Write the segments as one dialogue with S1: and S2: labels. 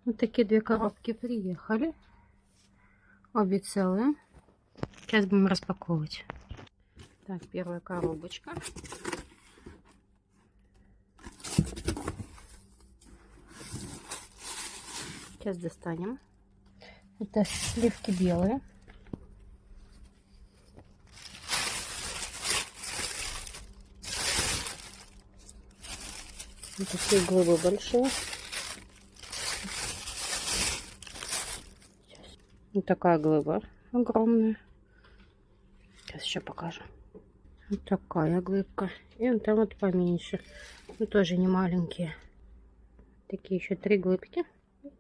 S1: Вот такие две коробки приехали. Обе целые. Сейчас будем распаковывать. Так, первая коробочка. Сейчас достанем. Это сливки белые. Вот такие глыбы большие. Вот такая глыба огромная. Сейчас еще покажу. Вот такая глыбка. И вот там вот поменьше. Ну, тоже не маленькие. Такие еще 3 глыбки.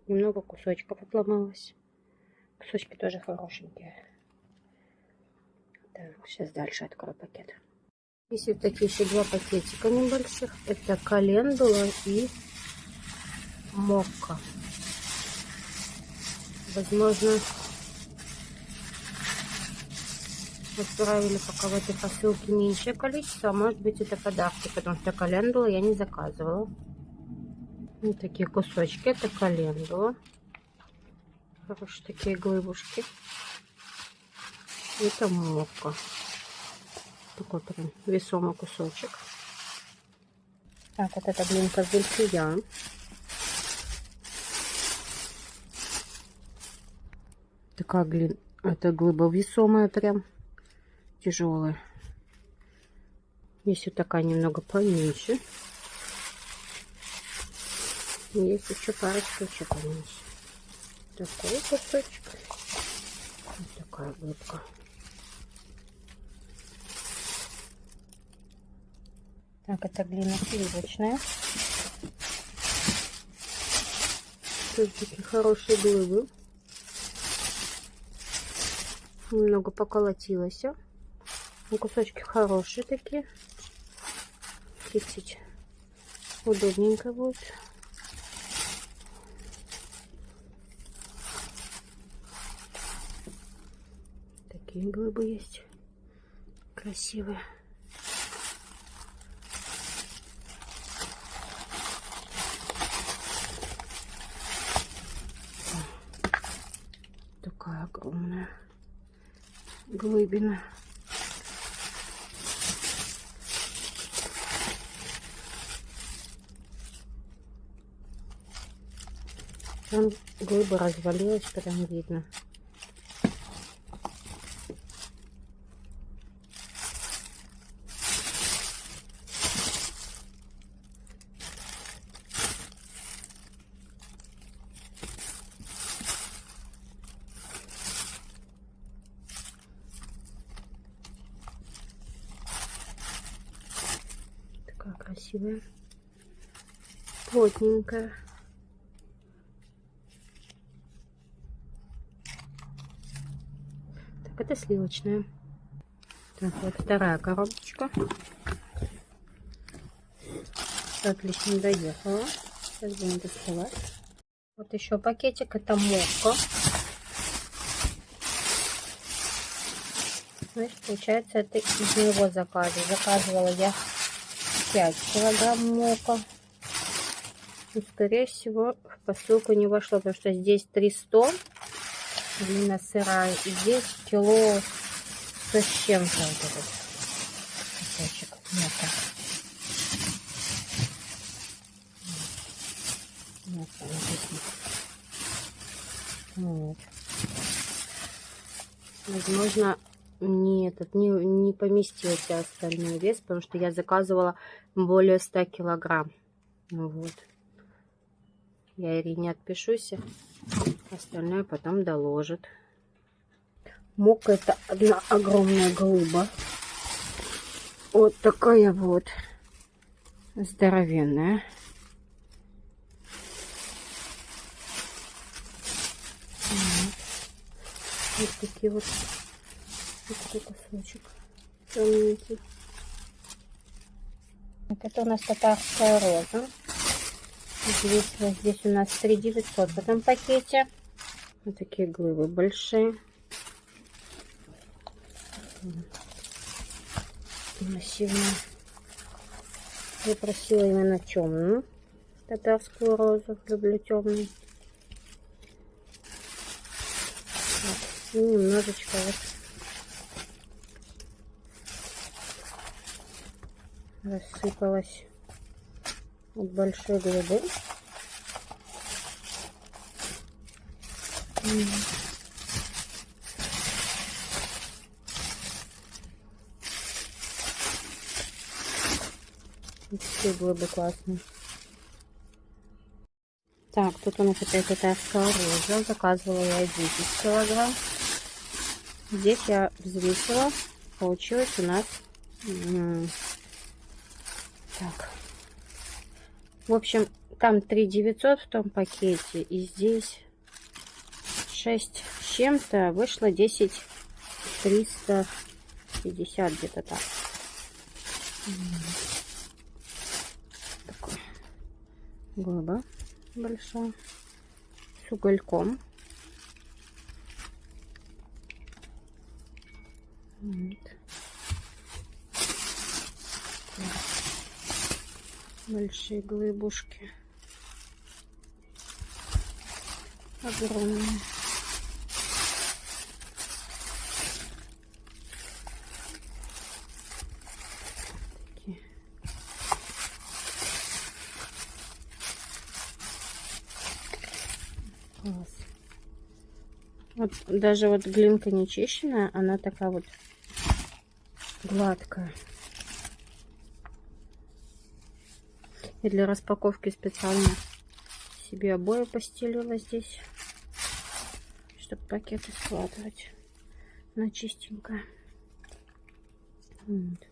S1: Немного кусочков отломалось. Кусочки тоже хорошенькие. Так, сейчас дальше открою пакет. Есть вот такие еще 2 пакетика небольших. Это календула и мокка. Возможно, отправили пока в этой посылке меньшее количество, а может быть это подарки, потому что календулу я не заказывала. Вот такие кусочки, это календула. Хорошие такие глыбушки. Это мокка. Такой прям весомый кусочек. Так, вот эта глинка зельфия. Такая глина, это глыба весомая прям. Тяжелая. Есть вот такая немного поменьше. Есть еще парочка еще поменьше. Такой кусочек. Вот такая глыбка. Так, это глина сливочная. Тут такие хорошие глыбы. Немного поколотилось. Кусочки хорошие такие. Чистить удобненько будет. Такие глыбы есть. Красивые. Такая огромная глыбина. Там глыба развалилась, прям видно. Такая красивая, плотненькая. Так, это сливочная. Так, вот вторая коробочка. Отлично доехала. Сейчас будем доставать. Вот еще пакетик. Это мокка. Значит, получается, это из моего заказа. Заказывала я 5 килограмм мокка. И, скорее всего, в посылку не вошло, потому что здесь 300. Глина сырая. И здесь кило с чем-то вот этот кусочек мокка. Вот. Возможно, не поместился остальной вес, потому что я заказывала более 100 килограмм. Ну вот. Я Ирине отпишусь, остальное потом доложит. Мокка — это одна огромная глыба. Вот такая вот здоровенная. Вот такие вот такой кусочек темненький. Вот это у нас татарская роза. Здесь у нас 3900 в этом пакете. Вот такие глыбы большие. Красивые. Я просила именно темную татарскую розу. Люблю темную. И немножечко вот рассыпалось от большой глыбы. Все глыбы классные. Так, тут у нас опять татарская роза. Заказывала я 10 килограмм. Здесь я взвесила. Получилось у нас... Так. В общем, там 3 900 в том пакете. И здесь 6 с чем-то. Вышло 10 350 где-то так. Такой глыба большая. С угольком. Вот. Большие глыбушки. Огромные. Такие. Класс. Вот даже вот глинка не чищенная, она такая вот гладкая. И для распаковки специально себе обои постелила здесь, чтобы пакеты складывать на чистенькое. Вот.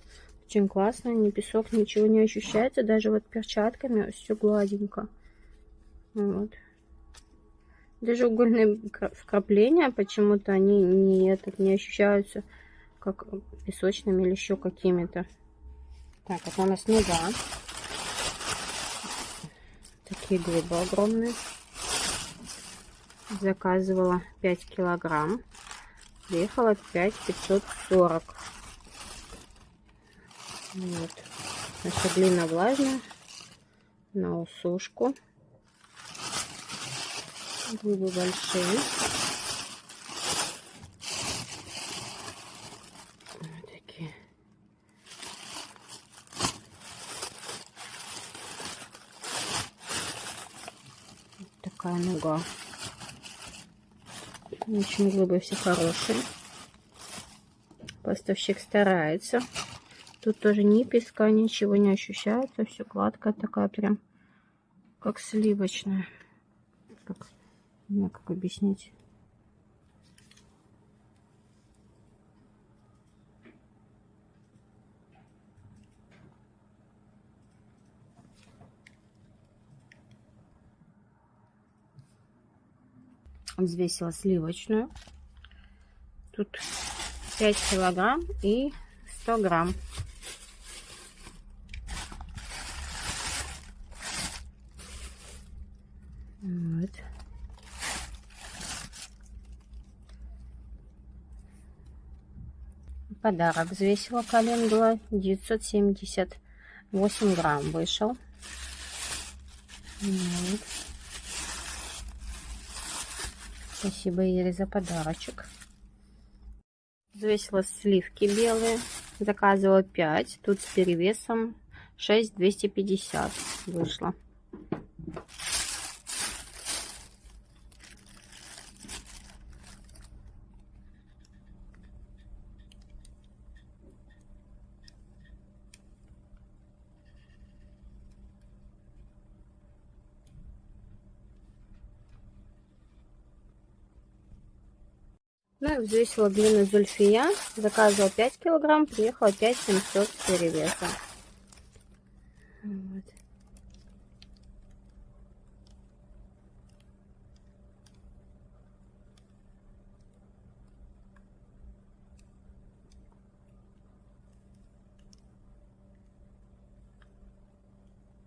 S1: Очень классно, ни песок, ничего не ощущается, даже вот перчатками все гладенько. Вот. Даже угольные вкрапления почему-то они не ощущаются как песочными или еще какими-то. Так, это у нас нуга. Такие глыбы огромные. Заказывала 5 килограмм. Приехала 5540. Вот. Наша глина влажная. На усушку. Глыбы большие. Вот такие. Вот такая нуга. Очень глыбы все хорошие. Поставщик старается. Тут тоже ни песка, ничего не ощущается. Все гладкая такая, прям как сливочная. Не знаю, как объяснить. Взвесила сливочную. Тут 5 килограмм и 100 грамм. Вот. Подарок взвесила календула. 978 грамм вышел. Вот. Спасибо, Ире, за подарочек. Взвесила сливки белые. Заказывала 5. Тут с перевесом 6,250 вышло. Ну и взвесила глину Зульфия. Заказывала 5 килограмм, приехала 5700 с перевесом. Вот.